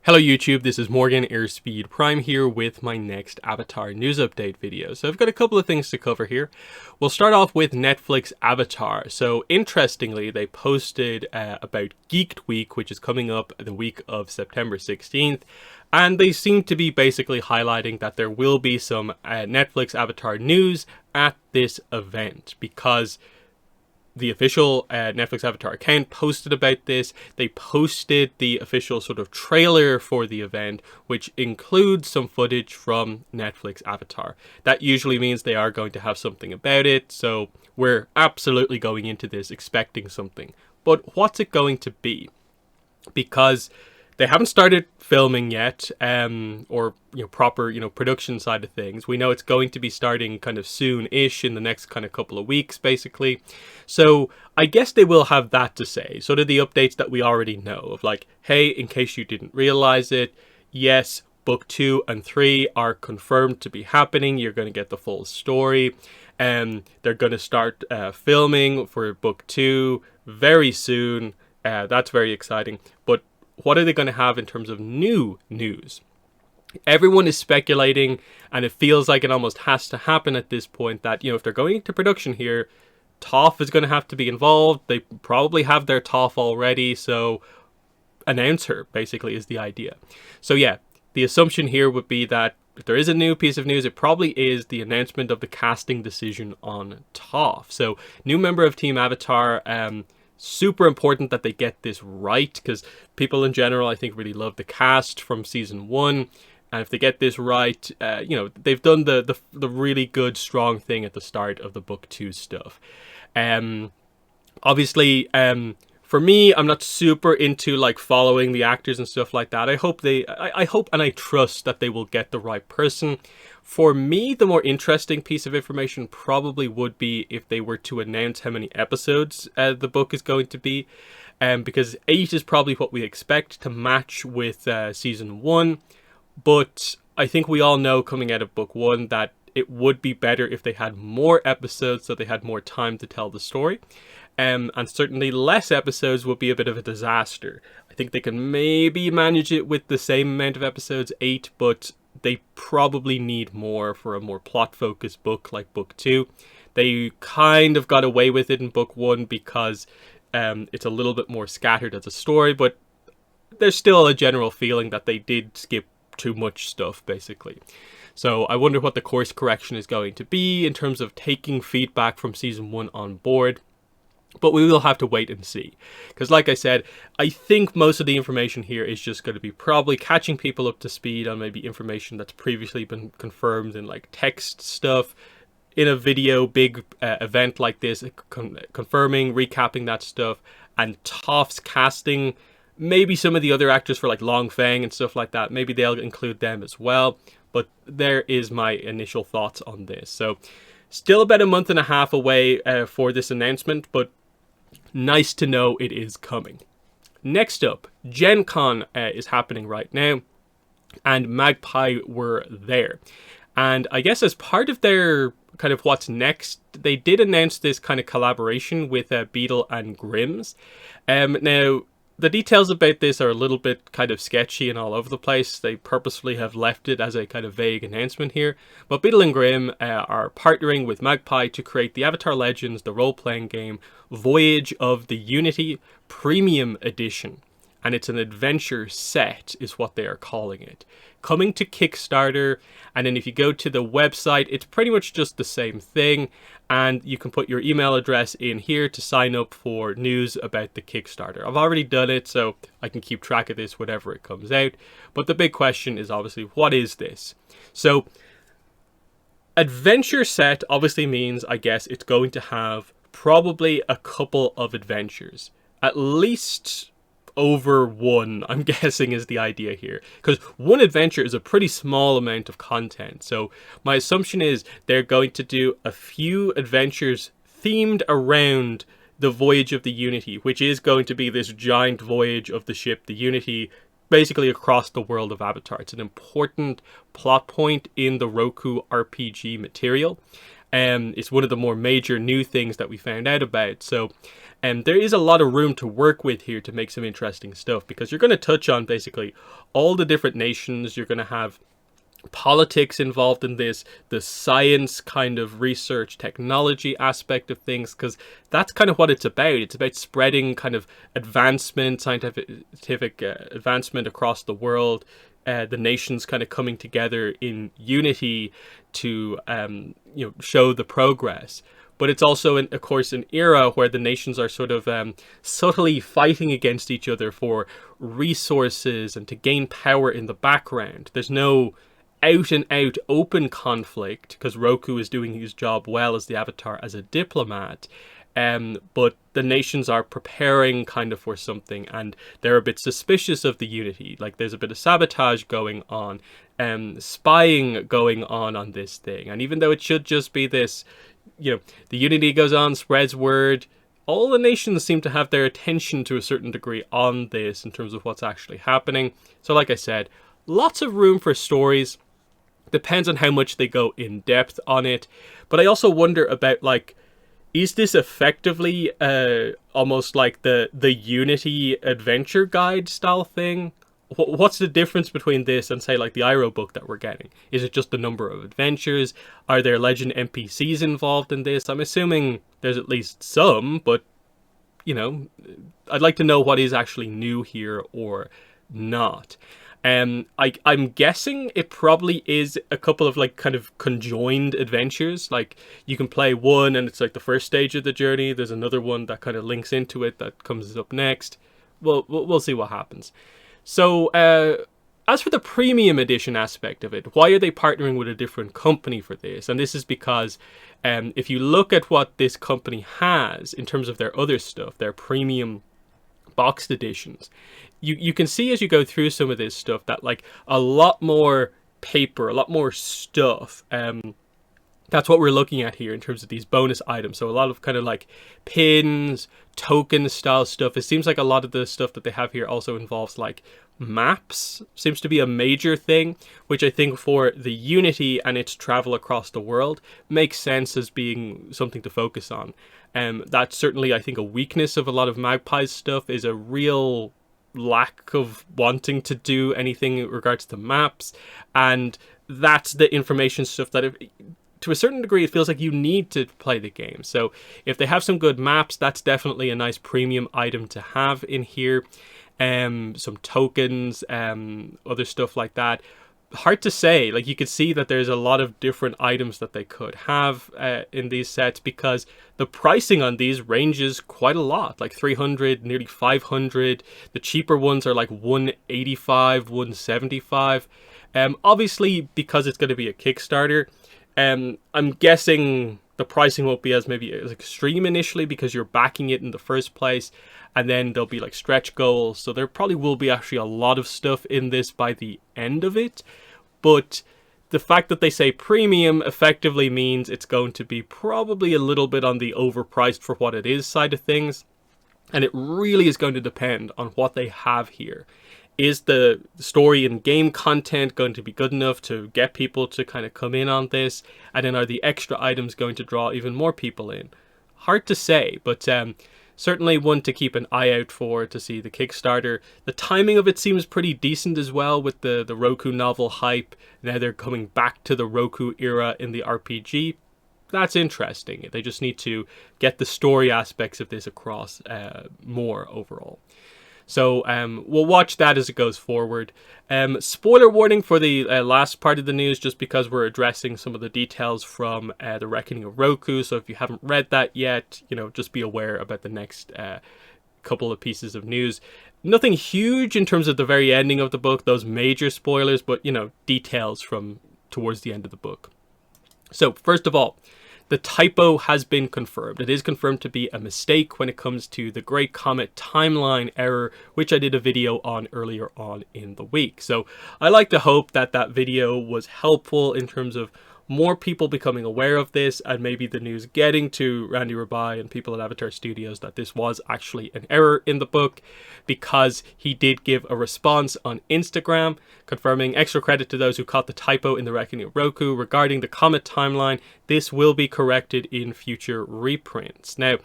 Hello YouTube, this is Morgan Airspeed Prime here with my next Avatar news update video. So I've got a couple of things to cover here. We'll start off with Netflix Avatar. So interestingly, they posted about Geeked Week, which is coming up the week of September 16th. And they seem to be basically highlighting that there will be some Netflix Avatar news at this event because the official Netflix Avatar account posted about this. They posted the official sort of trailer for the event, which includes some footage from Netflix Avatar. That usually means they are going to have something about it, so we're absolutely going into this expecting something. But what's it going to be? Because they haven't started filming yet, or proper production side of things. We know it's going to be starting kind of soon-ish in the next kind of couple of weeks, basically. So I guess they will have that to say. Sort of the updates that we already know of, like, hey, in case you didn't realize it, yes, book 2 and 3 are confirmed to be happening. You're going to get the full story, and they're going to start filming for book 2 very soon. That's very exciting. But what are they going to have in terms of new news? Everyone is speculating, and it feels like it almost has to happen at this point that, if they're going into production here, Toph is going to have to be involved. They probably have their Toph already, so announce her, basically, is the idea. So yeah, the assumption here would be that if there is a new piece of news, it probably is the announcement of the casting decision on Toph. So, new member of Team Avatar, super important that they get this right, because people in general, I think, really love the cast from season 1. And if they get this right, they've done the really good, strong thing at the start of the book 2 stuff. Obviously, for me, I'm not super into like following the actors and stuff like that. I hope and I trust that they will get the right person. For me, the more interesting piece of information probably would be if they were to announce how many episodes the book is going to be. Because 8 is probably what we expect to match with season 1. But I think we all know coming out of book 1 that it would be better if they had more episodes so they had more time to tell the story. And certainly less episodes would be a bit of a disaster. I think they can maybe manage it with the same amount of episodes, 8, but they probably need more for a more plot-focused book like book 2. They kind of got away with it in book 1 because it's a little bit more scattered as a story, but there's still a general feeling that they did skip too much stuff, basically. So I wonder what the course correction is going to be in terms of taking feedback from season 1 on board. But we will have to wait and see. Because like I said, I think most of the information here is just going to be probably catching people up to speed on maybe information that's previously been confirmed in like text stuff, in a video, big event like this, confirming, recapping that stuff, and Toph's casting. Maybe some of the other actors for like Long Feng and stuff like that, maybe they'll include them as well. But there is my initial thoughts on this. So still about a month and a half away for this announcement, but nice to know it is coming. Next up, Gen Con is happening right now, and Magpie were there. And I guess as part of their kind of what's next, they did announce this kind of collaboration with Beetle and Grimm's. Now, the details about this are a little bit kind of sketchy and all over the place. They purposefully have left it as a kind of vague announcement here. But Beetle and Grimm are partnering with Magpie to create the Avatar Legends, the role-playing game, Voyage of the Unity Premium Edition. And it's an adventure set, is what they are calling it. Coming to Kickstarter, and then if you go to the website, it's pretty much just the same thing, and you can put your email address in here to sign up for news about the Kickstarter. I've already done it, so I can keep track of this whenever it comes out, but the big question is obviously, what is this? So, adventure set obviously means, I guess, it's going to have probably a couple of adventures. At least over one, I'm guessing, is the idea here, because one adventure is a pretty small amount of content. So my assumption is they're going to do a few adventures themed around the Voyage of the Unity, which is going to be this giant voyage of the ship, the Unity, basically across the world of Avatar. It's an important plot point in the Roku RPG material. It's one of the more major new things that we found out about. So there is a lot of room to work with here to make some interesting stuff, because you're going to touch on basically all the different nations. You're going to have politics involved in this, the science kind of research technology aspect of things, because that's kind of what it's about. It's about spreading kind of advancement, scientific advancement across the world, the nations kind of coming together in unity to show the progress. But it's also, of course, an era where the nations are sort of subtly fighting against each other for resources and to gain power in the background. There's no out and out open conflict, because Roku is doing his job well as the Avatar as a diplomat, but the nations are preparing kind of for something, and they're a bit suspicious of the unity. Like, there's a bit of sabotage going on, spying going on this thing. And even though it should just be this, the unity goes on, spreads word, all the nations seem to have their attention to a certain degree on this in terms of what's actually happening. So like I said, lots of room for stories. Depends on how much they go in depth on it. But I also wonder about, like, is this effectively almost like the Unity adventure guide style thing? What's the difference between this and, say, like the Iroh book that we're getting? Is it just the number of adventures? Are there legend NPCs involved in this? I'm assuming there's at least some, but, I'd like to know what is actually new here or not. I'm guessing it probably is a couple of, like, kind of conjoined adventures. Like, you can play one and it's like the first stage of the journey. There's another one that kind of links into it that comes up next. Well, we'll see what happens. So, as for the premium edition aspect of it, why are they partnering with a different company for this? And this is because if you look at what this company has in terms of their other stuff, their premium boxed editions, you can see as you go through some of this stuff that, like, a lot more paper, a lot more stuff. That's what we're looking at here in terms of these bonus items. So a lot of kind of like pins, token style stuff. It seems like a lot of the stuff that they have here also involves, like, maps. Seems to be a major thing, which I think for the Unity and its travel across the world makes sense as being something to focus on. That's certainly, I think, a weakness of a lot of Magpie's stuff, is a real lack of wanting to do anything in regards to maps. And that's the information stuff that, to a certain degree, it feels like you need to play the game. So if they have some good maps, that's definitely a nice premium item to have in here. Some tokens, other stuff like that. Hard to say. Like, you could see that there's a lot of different items that they could have in these sets, because the pricing on these ranges quite a lot, like 300, nearly 500. The cheaper ones are like 185, 175. Obviously, because it's going to be a Kickstarter, I'm guessing the pricing won't be as extreme initially, because you're backing it in the first place, and then there'll be like stretch goals. So there probably will be actually a lot of stuff in this by the end of it. But the fact that they say premium effectively means it's going to be probably a little bit on the overpriced for what it is side of things. And it really is going to depend on what they have here. Is the story and game content going to be good enough to get people to kind of come in on this? And then are the extra items going to draw even more people in? Hard to say, but certainly one to keep an eye out for, to see the Kickstarter. The timing of it seems pretty decent as well, with the Roku novel hype. Now they're coming back to the Roku era in the RPG. That's interesting. They just need to get the story aspects of this across more overall. So we'll watch that as it goes forward. Spoiler warning for the last part of the news, just because we're addressing some of the details from The Reckoning of Roku. So if you haven't read that yet, just be aware about the next couple of pieces of news. Nothing huge in terms of the very ending of the book, those major spoilers, but, details from towards the end of the book. So first of all, the typo has been confirmed. It is confirmed to be a mistake when it comes to the Great Comet timeline error, which I did a video on earlier on in the week. So I like to hope that that video was helpful in terms of more people becoming aware of this, and maybe the news getting to Randy Ribay and people at Avatar Studios that this was actually an error in the book, because he did give a response on Instagram confirming extra credit to those who caught the typo in The Reckoning of Roku regarding the Comet timeline. This will be corrected in future reprints. Now,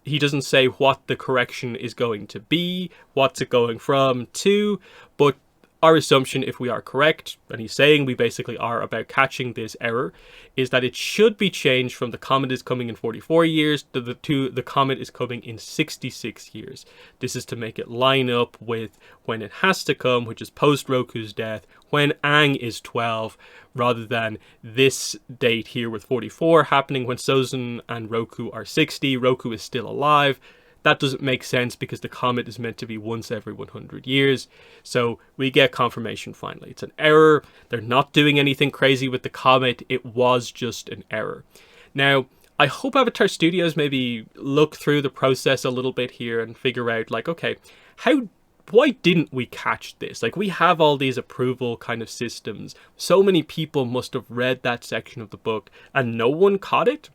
he doesn't say what the correction is going to be, what's it going from to, but our assumption, if we are correct, and he's saying we basically are about catching this error, is that it should be changed from the comet is coming in 44 years to the comet is coming in 66 years. This is to make it line up with when it has to come, which is post Roku's death, when Aang is 12, rather than this date here with 44 happening when Sozin and Roku are 60. Roku is still alive. That doesn't make sense because the comet is meant to be once every 100 years. So we get confirmation finally. It's an error. They're not doing anything crazy with the comet. It was just an error. Now, I hope Avatar Studios maybe look through the process a little bit here and figure out, like, okay, why didn't we catch this? Like, we have all these approval kind of systems. So many people must have read that section of the book and no one caught it.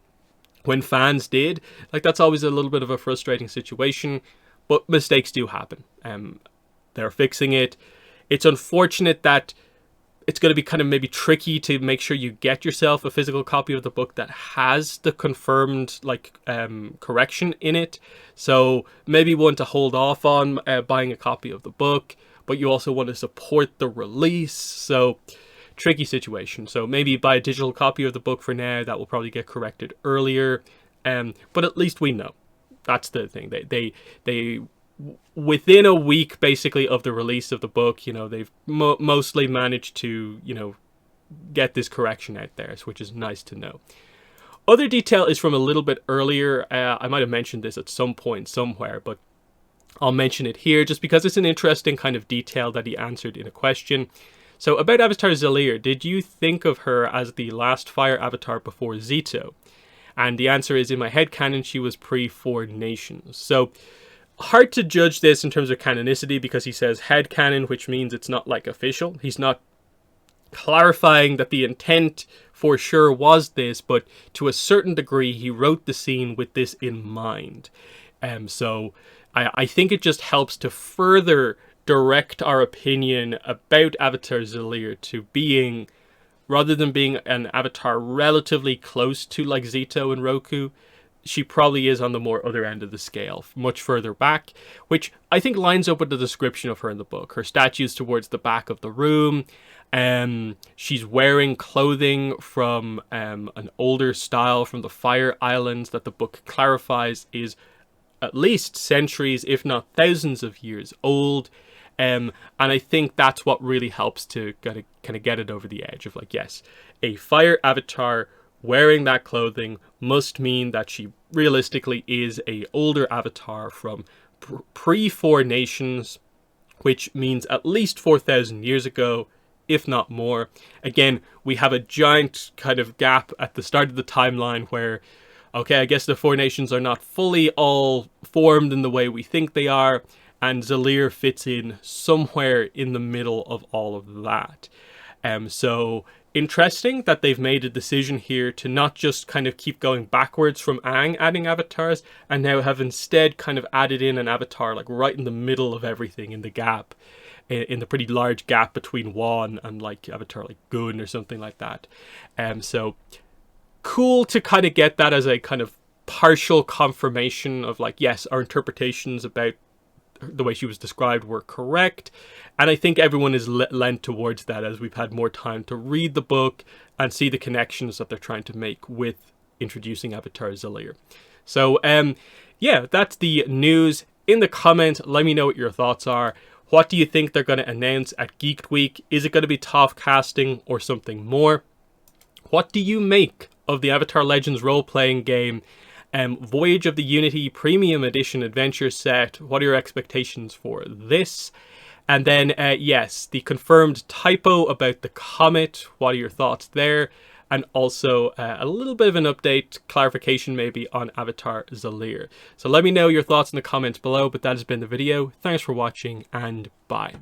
When fans did, like, that's always a little bit of a frustrating situation, but mistakes do happen. They're fixing it. It's unfortunate that it's going to be kind of maybe tricky to make sure you get yourself a physical copy of the book that has the confirmed, like, correction in it. So maybe one to hold off on buying a copy of the book, but you also want to support the release. So tricky situation. So maybe buy a digital copy of the book for now. That will probably get corrected earlier. But at least we know. That's the thing. They within a week basically of the release of the book, you know, they've mostly managed to, you know, get this correction out there, which is nice to know. Other detail is from a little bit earlier. I might have mentioned this at some point somewhere, but I'll mention it here just because it's an interesting kind of detail that he answered in a question. So about Avatar Zalir, did you think of her as the last fire avatar before Zito? And the answer is, in my headcanon, she was pre-Four Nations. So hard to judge this in terms of canonicity because he says headcanon, which means it's not like official. He's not clarifying that the intent for sure was this, but to a certain degree, he wrote the scene with this in mind. So I think it just helps to further direct our opinion about Avatar Zalir to being, rather than being an avatar relatively close to like Zito and Roku, she probably is on the more other end of the scale, much further back, which I think lines up with the description of her in the book. Her statue's towards the back of the room. She's wearing clothing from an older style from the Fire Islands that the book clarifies is at least centuries, if not thousands of years old. And I think that's what really helps to kind of get it over the edge of, like, yes, a fire avatar wearing that clothing must mean that she realistically is a older avatar from pre-Four Nations, which means at least 4,000 years ago, if not more. Again, we have a giant kind of gap at the start of the timeline where, okay, I guess the Four Nations are not fully all formed in the way we think they are, and Zalir fits in somewhere in the middle of all of that. So interesting that they've made a decision here to not just kind of keep going backwards from Aang adding avatars, and now have instead kind of added in an avatar like right in the middle of everything, in the gap, in the pretty large gap between Wan and like avatar like Gun or something like that. So cool to kind of get that as a kind of partial confirmation of, like, yes, our interpretations about the way she was described were correct, and I think everyone is lent towards that as we've had more time to read the book and see the connections that they're trying to make with introducing Avatar Zalir. So yeah, that's the news. In the comments, let me know what your thoughts are. What do you think they're going to announce at Geeked Week? Is it going to be Toph casting or something more? What do you make of the Avatar Legends role-playing game Voyage of the Unity Premium Edition Adventure Set? What are your expectations for this? And then, yes, the confirmed typo about the Comet. What are your thoughts there? And also a little bit of an update, clarification maybe, on Avatar Zalir. So let me know your thoughts in the comments below, but that has been the video. Thanks for watching, and bye.